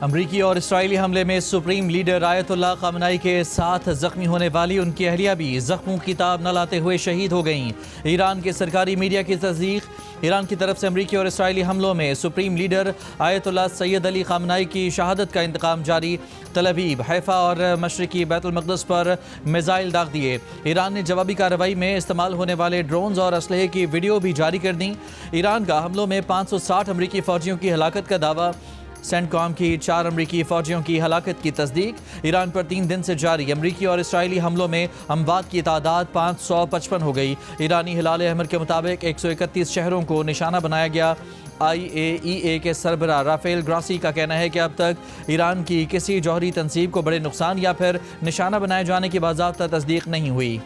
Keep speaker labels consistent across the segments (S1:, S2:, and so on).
S1: امریکی اور اسرائیلی حملے میں سپریم لیڈر آیت اللہ خامنائی کے ساتھ زخمی ہونے والی ان کی اہلیہ بھی زخموں کی تاب نہ لاتے ہوئے شہید ہو گئیں۔ ایران کے سرکاری میڈیا کی تصدیق۔ ایران کی طرف سے امریکی اور اسرائیلی حملوں میں سپریم لیڈر آیت اللہ سید علی خامنائی کی شہادت کا انتقام جاری۔ تل ابیب، حیفا اور مشرقی بیت المقدس پر میزائل داغ دیے۔ ایران نے جوابی کارروائی میں استعمال ہونے والے ڈرونز اور اسلحے کی ویڈیو بھی جاری کر دیں۔ ایران کا حملوں میں 560 امریکی فوجیوں کی ہلاکت کا دعویٰ۔ سینٹ کام کی 4 امریکی فوجیوں کی ہلاکت کی تصدیق۔ ایران پر 3 دن سے جاری امریکی اور اسرائیلی حملوں میں اموات کی تعداد 555 ہو گئی۔ ایرانی ہلال احمر کے مطابق 131 شہروں کو نشانہ بنایا گیا۔ IAEA کے سربراہ رافیل گراسی کا کہنا ہے کہ اب تک ایران کی کسی جوہری تنصیب کو بڑے نقصان یا پھر نشانہ بنائے جانے کی باضابطہ تصدیق نہیں ہوئی۔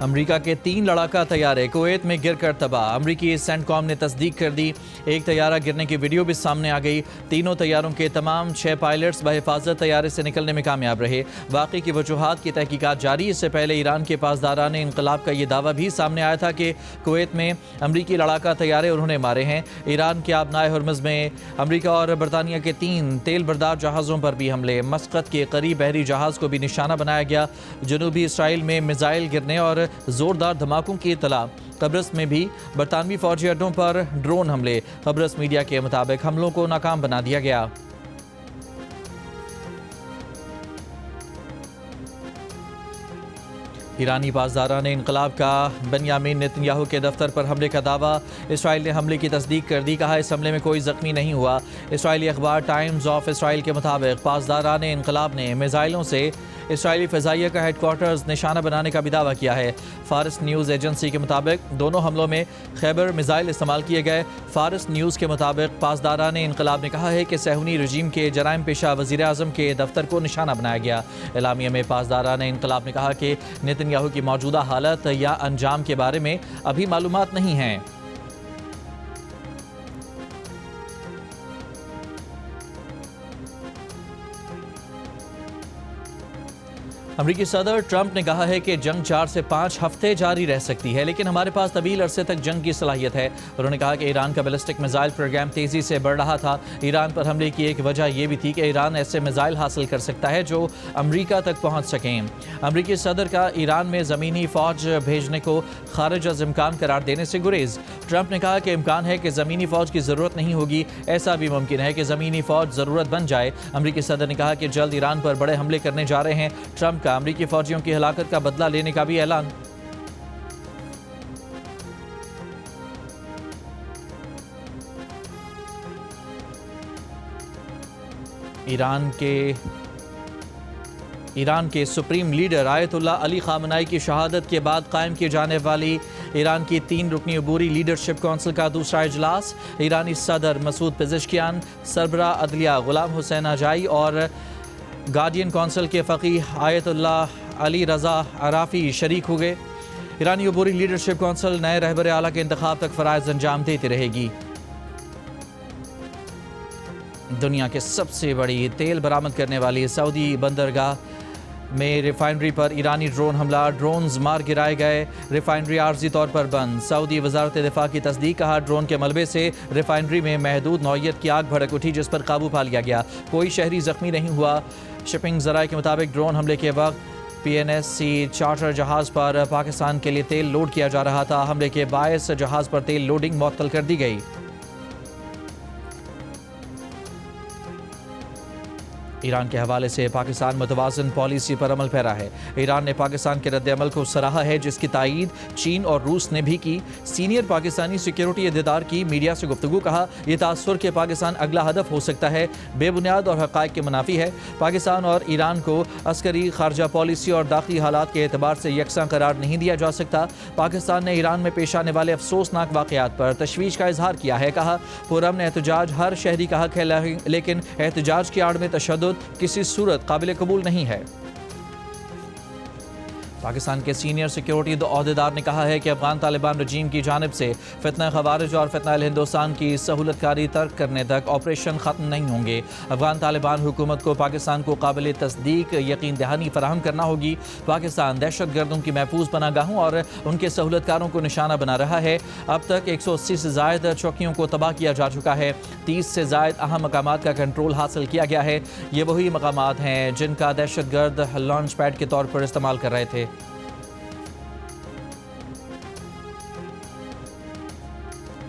S1: امریکہ کے 3 لڑاکا طیارے کویت میں گر کر تباہ۔ امریکی سینٹ کام نے تصدیق کر دی۔ ایک طیارہ گرنے کی ویڈیو بھی سامنے آ گئی۔ تینوں طیاروں کے تمام 6 پائلٹس بحفاظت طیارے سے نکلنے میں کامیاب رہے۔ واقعے کی وجوہات کی تحقیقات جاری۔ اس سے پہلے ایران کے پاسداران انقلاب کا یہ دعویٰ بھی سامنے آیا تھا کہ کویت میں امریکی لڑاکا طیارے انہوں نے مارے ہیں۔ ایران کے آبنائے ہرمز میں امریکہ اور برطانیہ کے 3 تیل بردار جہازوں پر بھی حملے۔ مسقط کے قریب بحری جہاز کو بھی نشانہ بنایا گیا۔ جنوبی اسرائیل میں میزائل گرنے اور زوردار دھماکوں کی اطلاع۔ قبرص میں بھی برطانوی فوجی اڈوں پر ڈرون حملے۔ قبرص میڈیا کے مطابق حملوں کو ناکام بنا دیا گیا۔ ایرانی پاسداران انقلاب کا بنیامین نتن یاہو کے دفتر پر حملے کا دعویٰ۔ اسرائیل نے حملے کی تصدیق کر دی۔ کہا اس حملے میں کوئی زخمی نہیں ہوا۔ اسرائیلی اخبار ٹائمز آف اسرائیل کے مطابق پاسداران انقلاب نے میزائلوں سے اسرائیلی فضائیہ کا ہیڈ کوارٹرز نشانہ بنانے کا بھی دعویٰ کیا ہے۔ فارس نیوز ایجنسی کے مطابق دونوں حملوں میں خیبر میزائل استعمال کیے گئے۔ فارس نیوز کے مطابق پاسداران انقلاب نے کہا ہے کہ صہیونی رجیم کے جرائم پیشہ وزیر اعظم کے دفتر کو نشانہ بنایا گیا۔ اعلامیہ میں پاسداران انقلاب نے کہا کہ نتن یاہو کی موجودہ حالت یا انجام کے بارے میں ابھی معلومات نہیں ہیں۔ امریکی صدر ٹرمپ نے کہا ہے کہ جنگ 4 سے 5 ہفتے جاری رہ سکتی ہے، لیکن ہمارے پاس طویل عرصے تک جنگ کی صلاحیت ہے۔ انہوں نے کہا کہ ایران کا بیلسٹک میزائل پروگرام تیزی سے بڑھ رہا تھا۔ ایران پر حملے کی ایک وجہ یہ بھی تھی کہ ایران ایسے میزائل حاصل کر سکتا ہے جو امریکہ تک پہنچ سکیں۔ امریکی صدر کا ایران میں زمینی فوج بھیجنے کو خارج از امکان قرار دینے سے گریز۔ ٹرمپ نے کہا کہ امکان ہے کہ زمینی فوج کی ضرورت نہیں ہوگی، ایسا بھی ممکن ہے کہ زمینی فوج ضرورت بن جائے۔ امریکی صدر نے کہا کہ جلد ایران پر بڑے حملے کرنے جا رہے ہیں۔ ٹرمپ کا امریکی فوجیوں کی ہلاکت کا بدلہ لینے کا بھی اعلان۔ ایران کے سپریم لیڈر آیت اللہ علی خامنائی کی شہادت کے بعد قائم کی جانے والی ایران کی 3 رکنی عبوری لیڈرشپ کونسل کا دوسرا اجلاس۔ ایرانی صدر مسعود پزشکیان، سربراہ عدلیہ غلام حسین اجائی اور گارڈین کونسل کے فقیہ آیت اللہ علی رضا عرافی شریک ہوئے۔ ایرانی عبوری لیڈرشپ کونسل نئے رہبر اعلیٰ کے انتخاب تک فرائض انجام دیتی رہے گی۔ دنیا کے سب سے بڑی تیل برآمد کرنے والی سعودی بندرگاہ میں ریفائنری پر ایرانی ڈرون حملہ۔ ڈرونز مار گرائے گئے۔ ریفائنری عارضی طور پر بند۔ سعودی وزارت دفاع کی تصدیق۔ کہا ڈرون کے ملبے سے ریفائنری میں محدود نوعیت کی آگ بھڑک اٹھی جس پر قابو پا لیا گیا۔ کوئی شہری زخمی نہیں ہوا۔ شپنگ ذرائع کے مطابق ڈرون حملے کے وقت PNSC چارٹر جہاز پر پاکستان کے لیے تیل لوڈ کیا جا رہا تھا۔ حملے کے باعث جہاز پر تیل لوڈنگ معطل کر دی گئی۔ ایران کے حوالے سے پاکستان متوازن پالیسی پر عمل پیرا ہے۔ ایران نے پاکستان کے رد عمل کو سراہا ہے جس کی تائید چین اور روس نے بھی کی۔ سینئر پاکستانی سیکیورٹی عہدیدار کی میڈیا سے گفتگو۔ کہا یہ تاثر کہ پاکستان اگلا ہدف ہو سکتا ہے بے بنیاد اور حقائق کے منافی ہے۔ پاکستان اور ایران کو عسکری، خارجہ پالیسی اور داخلی حالات کے اعتبار سے یکساں قرار نہیں دیا جا سکتا۔ پاکستان نے ایران میں پیش آنے والے افسوسناک واقعات پر تشویش کا اظہار کیا ہے۔ کہا پرامن احتجاج ہر شہری کا حق ہے، لیکن احتجاج کی آڑ میں تشدد کسی صورت قابل قبول نہیں ہے۔ پاکستان کے سینئر سیکیورٹی عہدیدار نے کہا ہے کہ افغان طالبان رجیم کی جانب سے فتنہ خوارج اور فتنہ ہندوستان کی سہولت کاری ترک کرنے تک آپریشن ختم نہیں ہوں گے۔ افغان طالبان حکومت کو پاکستان کو قابل تصدیق یقین دہانی فراہم کرنا ہوگی۔ پاکستان دہشت گردوں کی محفوظ پناہ گاہوں اور ان کے سہولت کاروں کو نشانہ بنا رہا ہے۔ اب تک 180 سے زائد چوکیوں کو تباہ کیا جا چکا ہے۔ 30 سے زائد اہم مقامات کا کنٹرول حاصل کیا گیا ہے۔ یہ وہی مقامات ہیں جن کا دہشت گرد لانچ پیڈ کے طور پر استعمال کر رہے تھے۔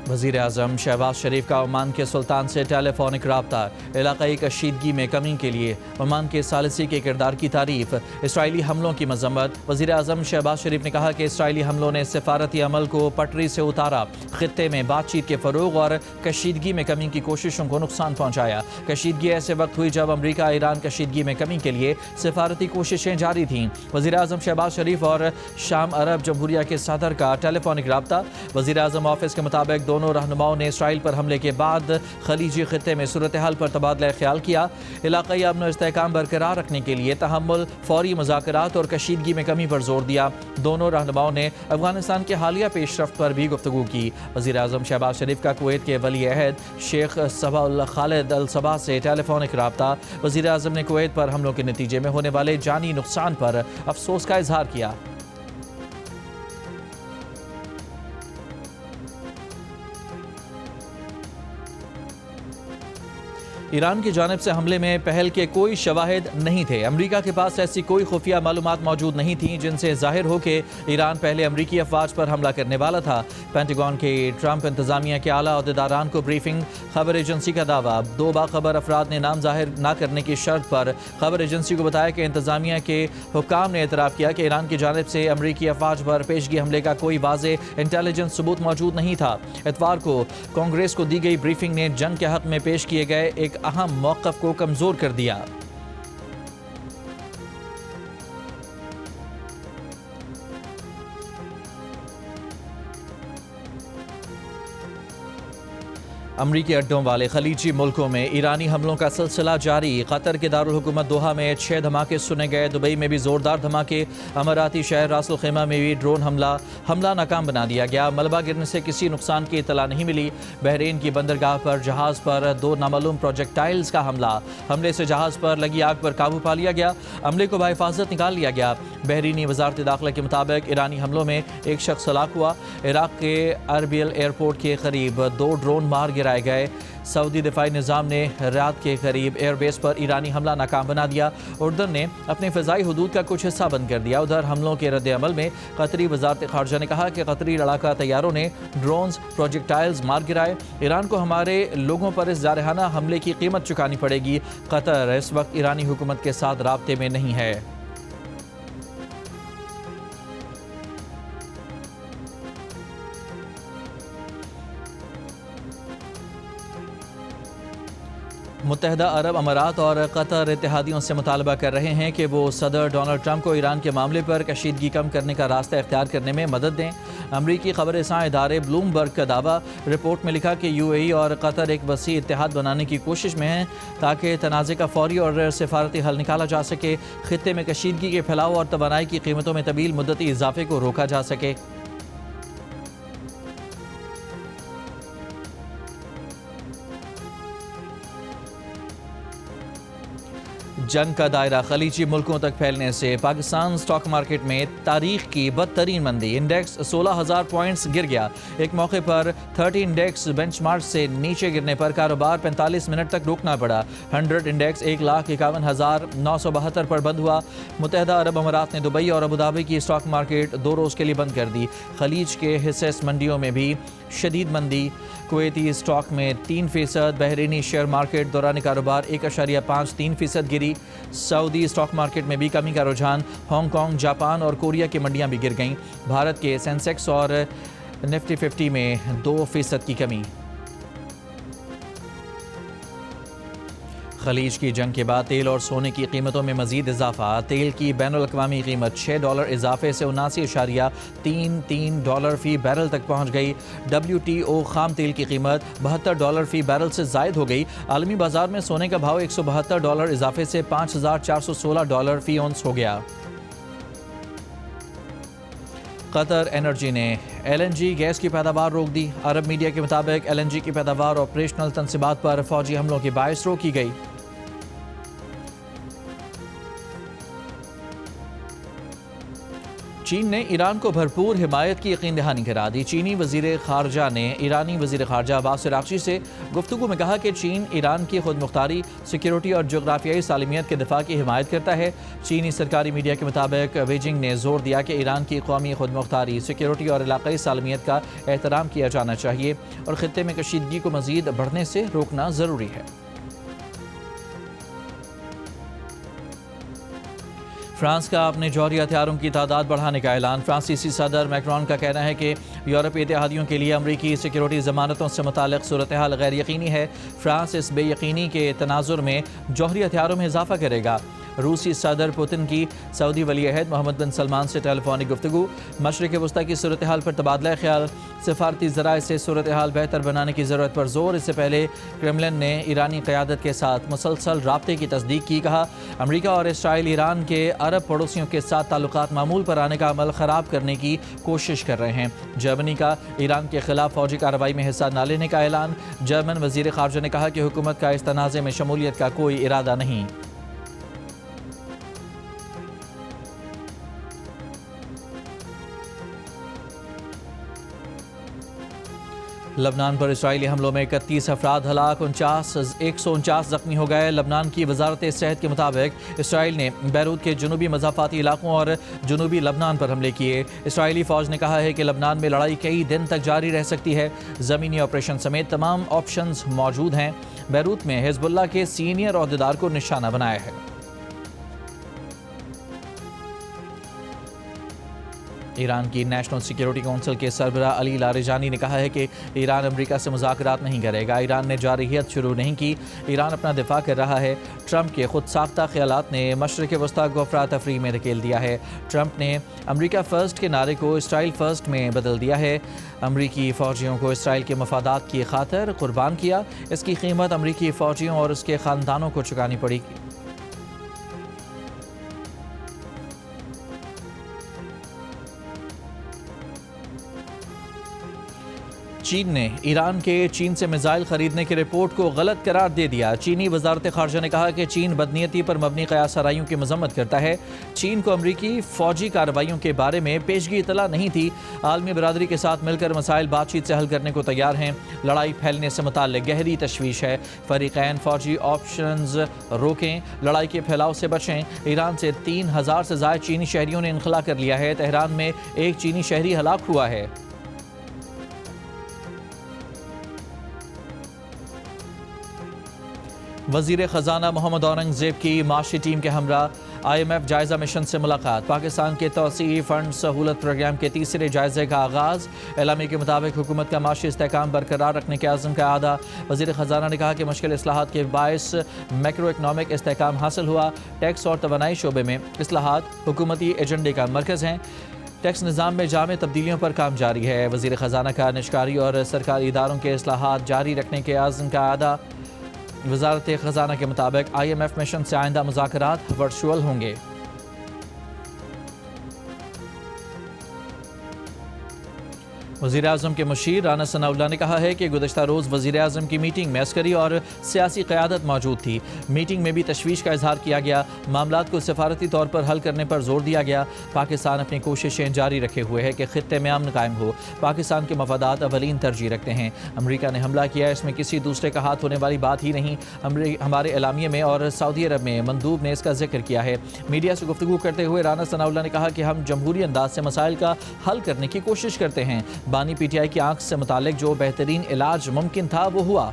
S1: وزیر اعظم شہباز شریف کا عمان کے سلطان سے ٹیلی فونک رابطہ، علاقائی کشیدگی میں کمی کے لیے عمان کے ثالثی کے کردار کی تعریف، اسرائیلی حملوں کی مذمت۔ وزیر اعظم شہباز شریف نے کہا کہ اسرائیلی حملوں نے سفارتی عمل کو پٹری سے اتارا، خطے میں بات چیت کے فروغ اور کشیدگی میں کمی کی کوششوں کو نقصان پہنچایا۔ کشیدگی ایسے وقت ہوئی جب امریکہ ایران کشیدگی میں کمی کے لیے سفارتی کوششیں جاری تھیں۔ وزیر اعظم شہباز شریف اور شام عرب جمہوریہ کے صدر کا ٹیلی فونک رابطہ۔ وزیر اعظم آفس کے مطابق دونوں رہنماؤں نے اسرائیل پر حملے کے بعد خلیجی خطے میں صورتحال پر تبادلہ خیال کیا، علاقائی امن و استحکام برقرار رکھنے کے لیے تحمل، فوری مذاکرات اور کشیدگی میں کمی پر زور دیا۔ دونوں رہنماؤں نے افغانستان کے حالیہ پیش رفت پر بھی گفتگو کی۔ وزیر اعظم شہباز شریف کا کویت کے ولی عہد شیخ صباح اللہ خالد الصباح سے ٹیلی فونک رابطہ۔ وزیر اعظم نے کویت پر حملوں کے نتیجے میں ہونے والے جانی نقصان پر افسوس کا اظہار کیا۔ ایران کی جانب سے حملے میں پہل کے کوئی شواہد نہیں تھے۔ امریکہ کے پاس ایسی کوئی خفیہ معلومات موجود نہیں تھیں جن سے ظاہر ہو کہ ایران پہلے امریکی افواج پر حملہ کرنے والا تھا۔ پینٹاگون کے ٹرمپ انتظامیہ کے اعلیٰ عہدیداران کو بریفنگ۔ خبر ایجنسی کا دعویٰ، 2 باخبر افراد نے نام ظاہر نہ کرنے کی شرط پر خبر ایجنسی کو بتایا کہ انتظامیہ کے حکام نے اعتراف کیا کہ ایران کی جانب سے امریکی افواج پر پیشگی حملے کا کوئی واضح انٹیلیجنس ثبوت موجود نہیں تھا۔ اتوار کو کانگریس کو دی گئی بریفنگ نے جنگ کے حق میں پیش کیے گئے ایک اہم موقف کو کمزور کر دیا۔ امریکی اڈوں والے خلیجی ملکوں میں ایرانی حملوں کا سلسلہ جاری۔ قطر کے دارالحکومت دوحہ میں 6 دھماکے سنے گئے، دبئی میں بھی زوردار دھماکے، اماراتی شہر راس الخیمہ میں بھی ڈرون حملہ ناکام بنا دیا گیا۔ ملبہ گرنے سے کسی نقصان کی اطلاع نہیں ملی۔ بحرین کی بندرگاہ پر جہاز پر 2 نامعلوم پروجیکٹائلز کا حملے سے جہاز پر لگی آگ پر قابو پا لیا گیا، عملے کو بحفاظت نکال لیا گیا۔ بحرینی وزارت داخلہ کے مطابق ایرانی حملوں میں ایک شخص ہلاک ہوا۔ عراق کے اربیل ایئرپورٹ کے قریب 2 ڈرون مار گرائے گئے۔ سعودی دفاعی نظام نے ریاض کے قریب ایئر بیس پر ایرانی حملہ ناکام بنا دیا۔ اردن نے اپنے فضائی حدود کا کچھ حصہ بند کر دیا۔ ادھر حملوں کے رد عمل میں قطری وزارت خارجہ نے کہا کہ قطری لڑاکا طیاروں نے ڈرونز پروجیکٹائلز مار گرائے۔ ایران کو ہمارے لوگوں پر اس جارحانہ حملے کی قیمت چکانی پڑے گی۔ قطر اس وقت ایرانی حکومت کے ساتھ رابطے میں نہیں ہے۔ متحدہ عرب امارات اور قطر اتحادیوں سے مطالبہ کر رہے ہیں کہ وہ صدر ڈونلڈ ٹرمپ کو ایران کے معاملے پر کشیدگی کم کرنے کا راستہ اختیار کرنے میں مدد دیں۔ امریکی خبر رساں ادارے بلومبرگ کا دعویٰ، رپورٹ میں لکھا کہ UAE اور قطر ایک وسیع اتحاد بنانے کی کوشش میں ہیں تاکہ تنازع کا فوری اور سفارتی حل نکالا جا سکے، خطے میں کشیدگی کے پھیلاؤ اور توانائی کی قیمتوں میں طویل مدتی اضافے کو روکا جا سکے۔ جنگ کا دائرہ خلیجی ملکوں تک پھیلنے سے پاکستان سٹاک مارکیٹ میں تاریخ کی بدترین مندی، انڈیکس 16,000 پوائنٹس گر گیا۔ ایک موقع پر 30 انڈیکس بینچ مارک سے نیچے گرنے پر کاروبار 45 منٹ تک روکنا پڑا۔ 100 انڈیکس 1,51,972 پر بند ہوا۔ متحدہ عرب امارات نے دبئی اور ابوظہبی کی سٹاک مارکیٹ 2 روز کے لیے بند کر دی۔ خلیج کے حصص منڈیوں میں بھی شدید مندی، کویتی سٹاک میں 3%، بحرینی شیئر مارکیٹ دوران کاروبار 1.53% گری۔ سعودی سٹاک مارکیٹ میں بھی کمی کا رجحان، ہانگ کانگ، جاپان اور کوریا کی منڈیاں بھی گر گئیں۔ بھارت کے سینسیکس اور نفٹی 50 میں 2% کی کمی۔ خلیج کی جنگ کے بعد تیل اور سونے کی قیمتوں میں مزید اضافہ، تیل کی بین الاقوامی قیمت $6 اضافے سے $79.33 فی بیرل تک پہنچ گئی۔ WTO خام تیل کی قیمت $72 فی بیرل سے زائد ہو گئی۔ عالمی بازار میں سونے کا بھاؤ $172 اضافے سے $5,416 فی اونس ہو گیا۔ قطر انرجی نے LNG گیس کی پیداوار روک دی۔ عرب میڈیا کے مطابق LNG کی پیداوار آپریشنل تنصیبات پر فوجی حملوں کے باعث روکی گئی۔ چین نے ایران کو بھرپور حمایت کی یقین دہانی کرا دی۔ چینی وزیر خارجہ نے ایرانی وزیر خارجہ عباس عراقچی سے گفتگو میں کہا کہ چین ایران کی خود مختاری، سیکیورٹی اور جغرافیائی سالمیت کے دفاع کی حمایت کرتا ہے۔ چینی سرکاری میڈیا کے مطابق بیجنگ نے زور دیا کہ ایران کی قومی خود مختاری، سیکیورٹی اور علاقائی سالمیت کا احترام کیا جانا چاہیے اور خطے میں کشیدگی کو مزید بڑھنے سے روکنا ضروری ہے۔ فرانس کا اپنے جوہری ہتھیاروں کی تعداد بڑھانے کا اعلان۔ فرانسیسی صدر میکرون کا کہنا ہے کہ یورپی اتحادیوں کے لیے امریکی سیکیورٹی ضمانتوں سے متعلق صورتحال غیر یقینی ہے۔ فرانس اس بے یقینی کے تناظر میں جوہری ہتھیاروں میں اضافہ کرے گا۔ روسی صدر پوتن کی سعودی ولی عہد محمد بن سلمان سے ٹیلی فونک گفتگو۔ مشرق وسطی کی صورتحال پر تبادلہ خیال، سفارتی ذرائع سے صورتحال بہتر بنانے کی ضرورت پر زور۔ اس سے پہلے کرملن نے ایرانی قیادت کے ساتھ مسلسل رابطے کی تصدیق کی۔ کہا امریکہ اور اسرائیل ایران کے عرب پڑوسیوں کے ساتھ تعلقات معمول پر آنے کا عمل خراب کرنے کی کوشش کر رہے ہیں۔ جرمنی کا ایران کے خلاف فوجی کارروائی میں حصہ نہ لینے کا اعلان۔ جرمن وزیر خارجہ نے کہا کہ حکومت کا اس تنازع میں شمولیت کا کوئی ارادہ نہیں۔ لبنان پر اسرائیلی حملوں میں 31 افراد ہلاک، 149 زخمی ہو گئے۔ لبنان کی وزارت صحت کے مطابق اسرائیل نے بیروت کے جنوبی مضافاتی علاقوں اور جنوبی لبنان پر حملے کیے۔ اسرائیلی فوج نے کہا ہے کہ لبنان میں لڑائی کئی دن تک جاری رہ سکتی ہے۔ زمینی آپریشن سمیت تمام آپشنز موجود ہیں۔ بیروت میں حزب اللہ کے سینئر عہدیدار کو نشانہ بنایا ہے۔ ایران کی نیشنل سیکیورٹی کونسل کے سربراہ علی لاریجانی نے کہا ہے کہ ایران امریکہ سے مذاکرات نہیں کرے گا۔ ایران نے جارحیت شروع نہیں کی، ایران اپنا دفاع کر رہا ہے۔ ٹرمپ کے خود ساختہ خیالات نے مشرق وسطی کو افراتفری میں دھکیل دیا ہے۔ ٹرمپ نے امریکہ فرسٹ کے نعرے کو اسرائیل فرسٹ میں بدل دیا ہے۔ امریکی فوجیوں کو اسرائیل کے مفادات کی خاطر قربان کیا، اس کی قیمت امریکی فوجیوں اور اس کے خاندانوں کو چکانی پڑی۔ چین نے ایران کے چین سے میزائل خریدنے کی رپورٹ کو غلط قرار دے دیا۔ چینی وزارت خارجہ نے کہا کہ چین بدنیتی پر مبنی قیاس آرائیوں کی مذمت کرتا ہے۔ چین کو امریکی فوجی کارروائیوں کے بارے میں پیشگی اطلاع نہیں تھی۔ عالمی برادری کے ساتھ مل کر مسائل بات چیت سے حل کرنے کو تیار ہیں۔ لڑائی پھیلنے سے متعلق گہری تشویش ہے۔ فریقین فوجی آپشنز روکیں، لڑائی کے پھیلاؤ سے بچیں۔ ایران سے 3000 سے زائد چینی شہریوں نے انخلا کر لیا ہے۔ تہران میں ایک چینی شہری ہلاک ہوا ہے۔ وزیر خزانہ محمد اورنگزیب کی معاشی ٹیم کے ہمراہ IMF جائزہ مشن سے ملاقات۔ پاکستان کے توسیعی فنڈ سہولت پروگرام کے تیسرے جائزے کا آغاز۔ اعلامیے کے مطابق حکومت کا معاشی استحکام برقرار رکھنے کے عزم کا اعادہ۔ وزیر خزانہ نے کہا کہ مشکل اصلاحات کے باعث میکرو اکنامک استحکام حاصل ہوا۔ ٹیکس اور توانائی شعبے میں اصلاحات حکومتی ایجنڈے کا مرکز ہیں۔ ٹیکس نظام میں جامع تبدیلیوں پر کام جاری ہے۔ وزیر خزانہ کا نجکاری اور سرکاری اداروں کے اصلاحات جاری رکھنے کے عزم کا اعادہ۔ وزارت خزانہ کے مطابق IMF مشن سے آئندہ مذاکرات ورچوئل ہوں گے۔ وزیر اعظم کے مشیر رانا ثناءاللہ نے کہا ہے کہ گزشتہ روز وزیر اعظم کی میٹنگ میں عسکری اور سیاسی قیادت موجود تھی۔ میٹنگ میں بھی تشویش کا اظہار کیا گیا، معاملات کو سفارتی طور پر حل کرنے پر زور دیا گیا۔ پاکستان اپنی کوششیں جاری رکھے ہوئے ہے کہ خطے میں امن قائم ہو۔ پاکستان کے مفادات اولین ترجیح رکھتے ہیں۔ امریکہ نے حملہ کیا، اس میں کسی دوسرے کا ہاتھ ہونے والی بات ہی نہیں۔ ہمارے اعلامیے میں اور سعودی عرب میں مندوب نے اس کا ذکر کیا ہے۔ میڈیا سے گفتگو کرتے ہوئے رانا ثناءاللہ نے کہا کہ ہم جمہوری انداز سے مسائل کا حل کرنے کی کوشش کرتے ہیں۔ بانی PTI کی آنکھ سے متعلق جو بہترین علاج ممکن تھا وہ ہوا۔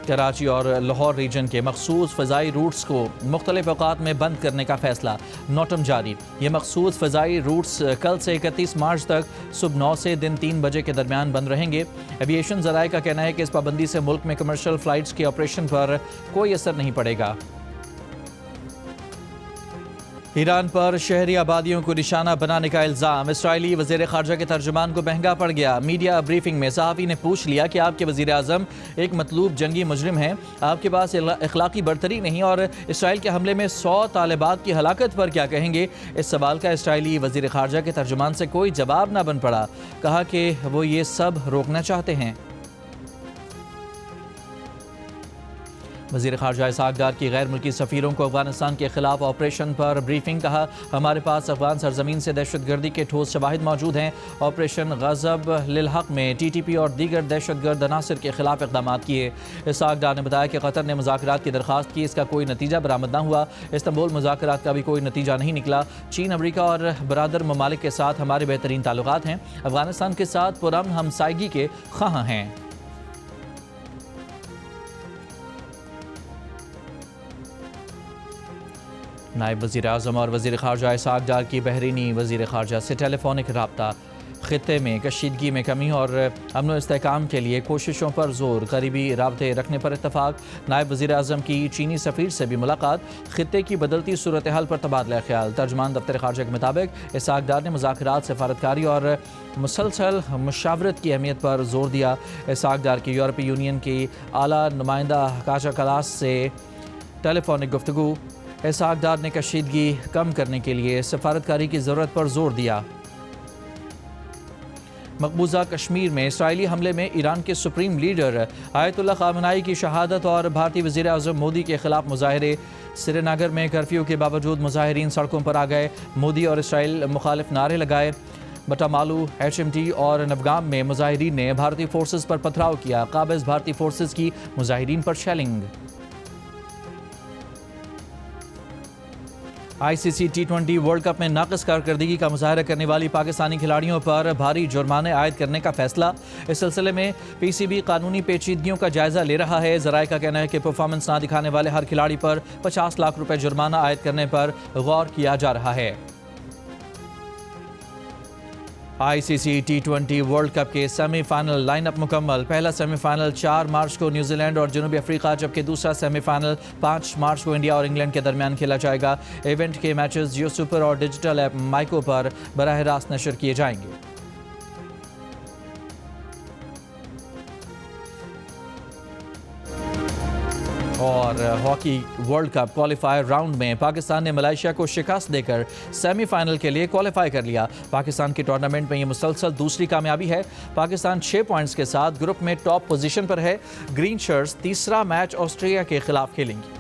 S1: کراچی اور لاہور ریجن کے مخصوص فضائی روٹس کو مختلف اوقات میں بند کرنے کا فیصلہ، نوٹم جاری۔ یہ مخصوص فضائی روٹس کل سے 31 مارچ تک صبح 9 سے دن 3 بجے کے درمیان بند رہیں گے۔ ایویشن ذرائع کا کہنا ہے کہ اس پابندی سے ملک میں کمرشل فلائٹس کے آپریشن پر کوئی اثر نہیں پڑے گا۔ ایران پر شہری آبادیوں کو نشانہ بنانے کا الزام، اسرائیلی وزیر خارجہ کے ترجمان کو مہنگا پڑ گیا۔ میڈیا بریفنگ میں صحافی نے پوچھ لیا کہ آپ کے وزیر اعظم ایک مطلوب جنگی مجرم ہیں، آپ کے پاس اخلاقی برتری نہیں اور اسرائیل کے حملے میں 100 طالبات کی ہلاکت پر کیا کہیں گے؟ اس سوال کا اسرائیلی وزیر خارجہ کے ترجمان سے کوئی جواب نہ بن پڑا۔ کہا کہ وہ یہ سب روکنا چاہتے ہیں۔ وزیر خارجہ اسحاق ڈار کی غیر ملکی سفیروں کو افغانستان کے خلاف آپریشن پر بریفنگ، کہا ہمارے پاس افغان سرزمین سے دہشت گردی کے ٹھوس شواہد موجود ہیں۔ آپریشن غضب للحق میں ٹی ٹی پی اور دیگر دہشت گرد عناصر کے خلاف اقدامات کیے۔ اسحاق ڈار نے بتایا کہ قطر نے مذاکرات کی درخواست کی، اس کا کوئی نتیجہ برآمد نہ ہوا۔ استنبول مذاکرات کا بھی کوئی نتیجہ نہیں نکلا۔ چین، امریکہ اور برادر ممالک کے ساتھ ہمارے بہترین تعلقات ہیں، افغانستان کے ساتھ پرامن ہمسائیگی کے خواہاں ہیں۔ نائب وزیر اعظم اور وزیر خارجہ اسحاق ڈار کی بحرینی وزیر خارجہ سے ٹیلی فونک رابطہ، خطے میں کشیدگی میں کمی اور امن و استحکام کے لیے کوششوں پر زور، قریبی رابطے رکھنے پر اتفاق۔ نائب وزیر اعظم کی چینی سفیر سے بھی ملاقات، خطے کی بدلتی صورتحال پر تبادلہ خیال۔ ترجمان دفتر خارجہ کے مطابق اسحاق ڈار نے مذاکرات، سفارتکاری اور مسلسل مشاورت کی اہمیت پر زور دیا۔ اسحاق ڈار کی یورپی یونین کی اعلیٰ نمائندہ کاجا کلاس سے ٹیلی فونک گفتگو، اسحاق ڈار نے کشیدگی کم کرنے کے لیے سفارتکاری کی ضرورت پر زور دیا۔ مقبوضہ کشمیر میں اسرائیلی حملے میں ایران کے سپریم لیڈر آیت اللہ خامنائی کی شہادت اور بھارتی وزیر اعظم مودی کے خلاف مظاہرے۔ سری نگر میں کرفیو کے باوجود مظاہرین سڑکوں پر آ گئے، مودی اور اسرائیل مخالف نعرے لگائے۔ بٹامالو، ایچ ایم ٹی اور نوگام میں مظاہرین نے بھارتی فورسز پر پتھراؤ کیا، قابض بھارتی فورسز کی مظاہرین پر شیلنگ۔ آئی سی سی T20 ورلڈ کپ میں ناقص کارکردگی کا مظاہرہ کرنے والی پاکستانی کھلاڑیوں پر بھاری جرمانے عائد کرنے کا فیصلہ۔ اس سلسلے میں پی سی بی قانونی پیچیدگیوں کا جائزہ لے رہا ہے۔ ذرائع کا کہنا ہے کہ پرفارمنس نہ دکھانے والے ہر کھلاڑی پر 50 لاکھ روپے جرمانہ عائد کرنے پر غور کیا جا رہا ہے۔ آئی سی سی T20 ورلڈ کپ کے سیمی فائنل لائن اپ مکمل۔ پہلا سیمی فائنل 4 مارچ کو نیوزی لینڈ اور جنوبی افریقہ، جبکہ دوسرا سیمی فائنل 5 مارچ کو انڈیا اور انگلینڈ کے درمیان کھیلا جائے گا۔ ایونٹ کے میچز جیو سپر اور ڈیجیٹل ایپ مائیکو پر براہ راست نشر کیے جائیں گے۔ اور hockey world cup qualifier round میں پاکستان نے ملائیشیا کو شکست دے کر سیمی فائنل کے لیے کوالیفائی کر لیا۔ پاکستان کی ٹورنامنٹ میں یہ مسلسل دوسری کامیابی ہے۔ پاکستان 6 پوائنٹس کے ساتھ گروپ میں ٹاپ پوزیشن پر ہے۔ گرین شرٹس تیسرا میچ آسٹریلیا کے خلاف کھیلیں گی۔